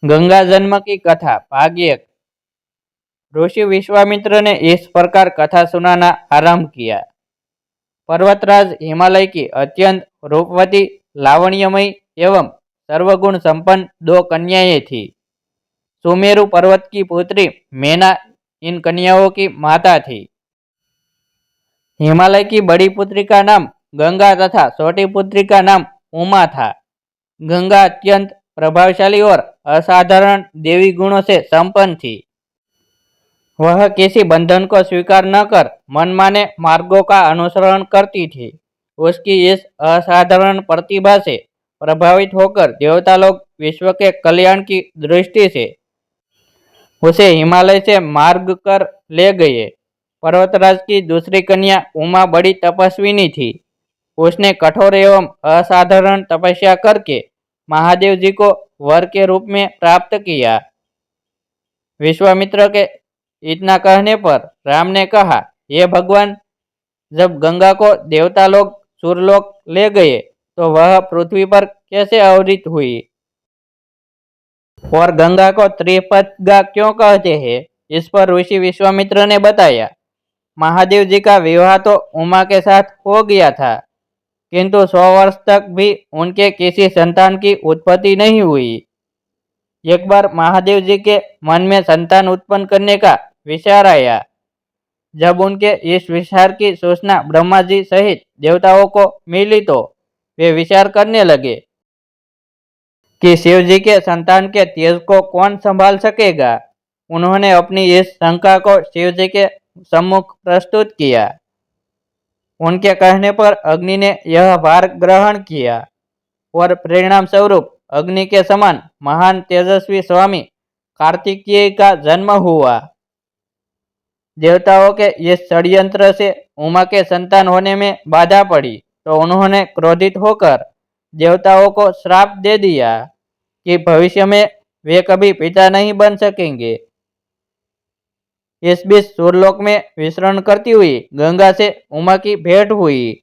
गंगा जन्म की कथा भाग 1। ऋषि विश्वामित्र ने इस प्रकार कथा सुनाना आरंभ किया। पर्वतराज हिमालय की अत्यंत रूपवती, लावण्यमयी एवं सर्वगुण संपन्न दो कन्याएं थी। सुमेरु पर्वत की पुत्री मैना इन कन्याओं की माता थी। हिमालय की बड़ी पुत्री का नाम गंगा तथा छोटी पुत्री का नाम उमा था। गंगा अत्यंत प्रभावशाली और असाधारण देवी गुणों से संपन्न थी। वह किसी बंधन को स्वीकार न कर मनमाने मार्गों का अनुसरण करती थी। उसकी इस असाधारण प्रतिभा से प्रभावित होकर देवता लोग विश्व के कल्याण की दृष्टि से उसे हिमालय से मार्ग कर ले गए। पर्वतराज की दूसरी कन्या उमा बड़ी तपस्विनी थी। उसने कठोर एवं असाधारण तपस्या करके महादेव जी को वर के रूप में प्राप्त किया। विश्वामित्र के इतना कहने पर राम ने कहा, हे भगवान, जब गंगा को देवता लोग सुरलोक ले गए तो वह पृथ्वी पर कैसे अवतरित हुई? और गंगा को त्रिपदगा क्यों कहते हैं? इस पर ऋषि विश्वामित्र ने बताया, महादेव जी का विवाह तो उमा के साथ हो गया था, किंतु 100 वर्ष तक भी उनके किसी संतान की उत्पत्ति नहीं हुई। एक बार महादेव जी के मन में संतान उत्पन्न करने का विचार आया। जब उनके इस विचार की सूचना ब्रह्मा जी सहित देवताओं को मिली तो वे विचार करने लगे कि शिव जी के संतान के तेज को कौन संभाल सकेगा। उन्होंने अपनी इस शंका को शिव जी के सम्मुख प्रस्तुत किया। उनके कहने पर अग्नि ने यह भार ग्रहण किया और परिणाम स्वरूप अग्नि के समान महान तेजस्वी स्वामी कार्तिकेय का जन्म हुआ। देवताओं के इस षड्यंत्र से उमा के संतान होने में बाधा पड़ी तो उन्होंने क्रोधित होकर देवताओं को श्राप दे दिया कि भविष्य में वे कभी पिता नहीं बन सकेंगे। इस बीच सूर्यलोक में विचरण करती हुई गंगा से उमा की भेंट हुई।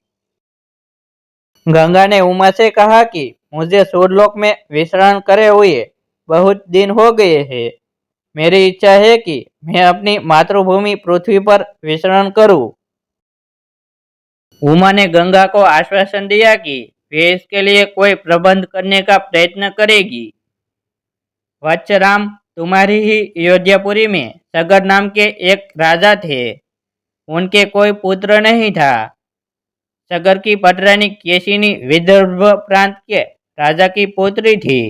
गंगा ने उमा से कहा कि मुझे सूर्यलोक में विचरण करे हुए बहुत दिन हो गए हैं। मेरी इच्छा है कि मैं अपनी मातृभूमि पृथ्वी पर विचरण करूं। उमा ने गंगा को आश्वासन दिया कि वे इसके लिए कोई प्रबंध करने का प्रयत्न करेगी। वत्स राम, तुम्हारी ही अयोध्यापुरी में सगर नाम के एक राजा थे। उनके कोई पुत्र नहीं था। सगर की पटरानी केशिनी विदर्भ प्रांत के राजा की पुत्री थी।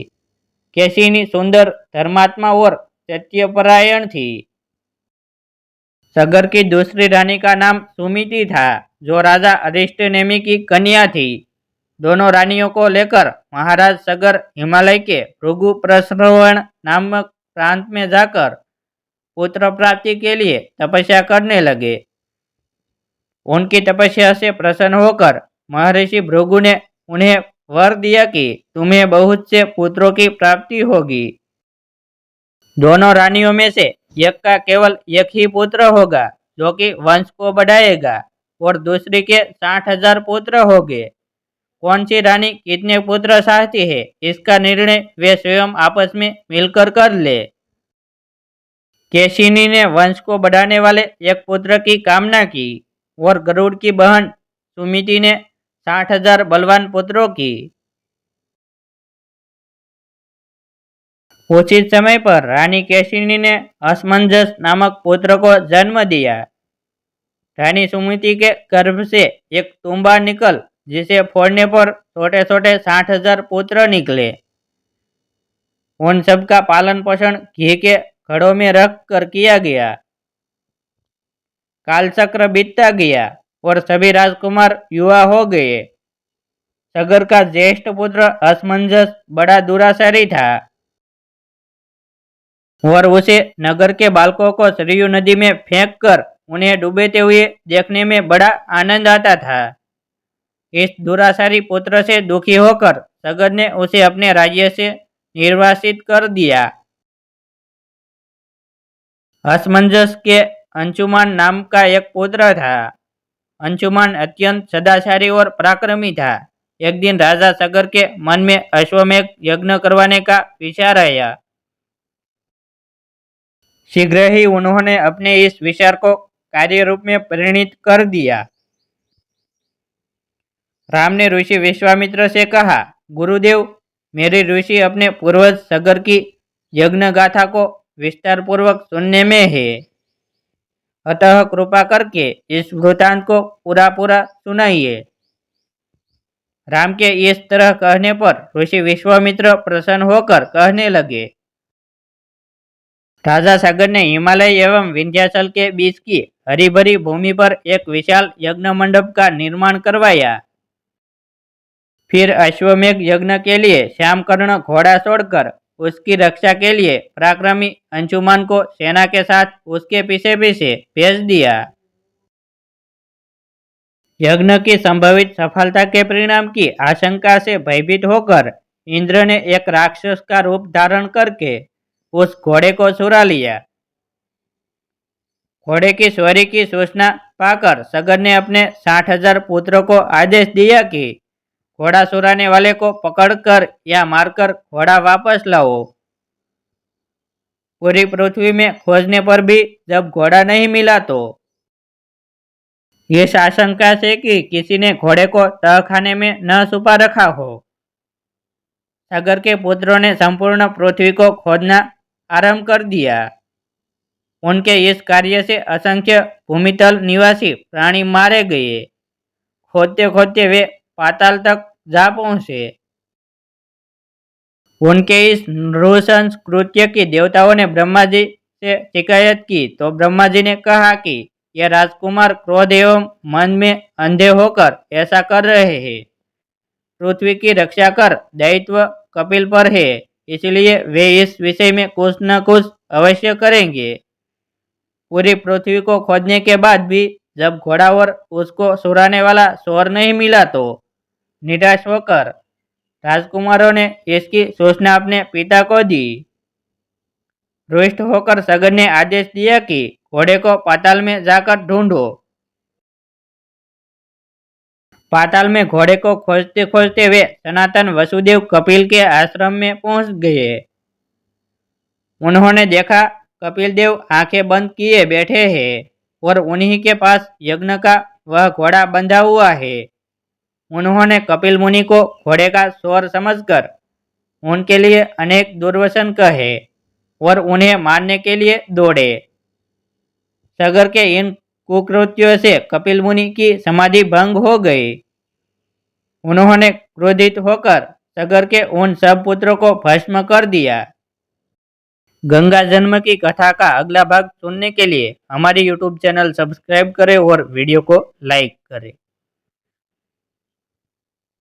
केशिनी सुंदर, धर्मात्मा और सत्यपरायण थी। सगर की दूसरी रानी का नाम सुमिति था, जो राजा अरिष्ट नेमि की कन्या थी। दोनों रानियों को लेकर महाराज सगर हिमालय के भृगु प्रस्रवण नामक प्रांत में जाकर पुत्र प्राप्ति के लिए तपस्या करने लगे। उनकी तपस्या से प्रसन्न होकर महर्षि भृगु ने उन्हें वर दिया कि तुम्हें बहुत से पुत्रों की प्राप्ति होगी। दोनों रानियों में से एक का केवल एक ही पुत्र होगा, जो कि वंश को बढ़ाएगा, और दूसरी के 60,000 पुत्र होंगे। कौन सी रानी कितने पुत्र चाहती है, इसका निर्णय वे स्वयं आपस में मिलकर कर ले। केशिनी ने वंश को बढ़ाने वाले एक पुत्र की कामना की और गरुड़ की बहन सुमिति ने 60,000 बलवान पुत्रों की। उचित समय पर रानी केशिनी ने असमंजस नामक पुत्र को जन्म दिया। रानी सुमिति के गर्भ से एक तुम्बा निकल, जिसे फोड़ने पर छोटे छोटे 60,000 पुत्र निकले। उन सब का पालन पोषण घी के घड़ों में रख कर किया गया। कालचक्र बीतता गया और सभी राजकुमार युवा हो गए। सगर का ज्येष्ठ पुत्र असमंजस बड़ा दुराचारी था और उसे नगर के बालकों को सरयू नदी में फेंक कर उन्हें डूबते हुए देखने में बड़ा आनंद आता था। इस दुराचारी पुत्र से दुखी होकर सगर ने उसे अपने राज्य से निर्वासित कर दिया। असमंजस के अंशुमान नाम का एक पुत्र था। अंशुमान अत्यंत सदाचारी और पराक्रमी था। एक दिन राजा सगर के मन में अश्वमेध यज्ञ करवाने का विचार आया। शीघ्र ही उन्होंने अपने इस विचार को कार्य रूप में परिणित कर दिया। राम ने ऋषि विश्वामित्र से कहा, गुरुदेव, मेरे ऋषि अपने पूर्वज सगर की यज्ञ गाथा को विस्तार पूर्वक सुनने में है, अतः कृपा करके इस वृतांत को पूरा पूरा सुनाइए। राम के इस तरह कहने पर ऋषि विश्वामित्र प्रसन्न होकर कहने लगे, राजा सागर ने हिमालय एवं विंध्याचल के बीच की हरी भरी भूमि पर एक विशाल यज्ञ मंडप का निर्माण करवाया। फिर अश्वमेघ यज्ञ के लिए श्यामकर्ण घोड़ा छोड़कर उसकी रक्षा के लिए पराक्रमी अंशुमान को सेना के साथ उसके पीछे पीछे भेज दिया। यज्ञ की संभावित सफलता के परिणाम की आशंका से भयभीत होकर इंद्र ने एक राक्षस का रूप धारण करके उस घोड़े को चुरा लिया। घोड़े की चोरी की सूचना पाकर सगर ने अपने 60,000 पुत्रों को आदेश दिया कि घोड़ा चुराने वाले को पकड़कर या मारकर घोड़ा वापस लाओ। पूरी पृथ्वी में खोजने पर भी जब घोड़ा नहीं मिला तो इस आशंका से कि किसी ने घोड़े को तहखाने में न छुपा रखा हो, सागर के पुत्रों ने संपूर्ण पृथ्वी को खोजना आरंभ कर दिया। उनके इस कार्य से असंख्य भूमितल निवासी प्राणी मारे गए। खोदते खोदते वे पाताल तक जा पहुंचे। उनके इस नृशंस कृत्य की देवताओं ने ब्रह्मा जी से शिकायत की तो ब्रह्मा जी ने कहा कि यह राजकुमार क्रोध एवं मन में अंधे होकर ऐसा कर रहे हैं। पृथ्वी की रक्षा कर दायित्व कपिल पर है, इसलिए वे इस विषय में कुछ न कुछ अवश्य करेंगे। पूरी पृथ्वी को खोदने के बाद भी जब घोड़ा और उसको चुराने वाला चोर नहीं मिला तो निराश होकर राजकुमारों ने इसकी सूचना अपने पिता को दी। रुष्ट होकर सगर ने आदेश दिया कि घोड़े को पाताल में जाकर ढूंढो। पाताल में घोड़े को खोजते खोजते वे सनातन वसुदेव कपिल के आश्रम में पहुंच गए। उन्होंने देखा कपिल देव आंखें बंद किए बैठे हैं और उन्हीं के पास यज्ञ का वह घोड़ा बंधा हुआ है। उन्होंने कपिल मुनि को घोड़े का चोर समझकर उनके लिए अनेक दुर्वचन कहे और उन्हें मारने के लिए दौड़े। सगर के इन कुकृत्यों से कपिल मुनि की समाधि भंग हो गई। उन्होंने क्रोधित होकर सगर के उन सब पुत्रों को भस्म कर दिया। गंगा जन्म की कथा का अगला भाग सुनने के लिए हमारी YouTube चैनल सब्सक्राइब करें और वीडियो को लाइक करें।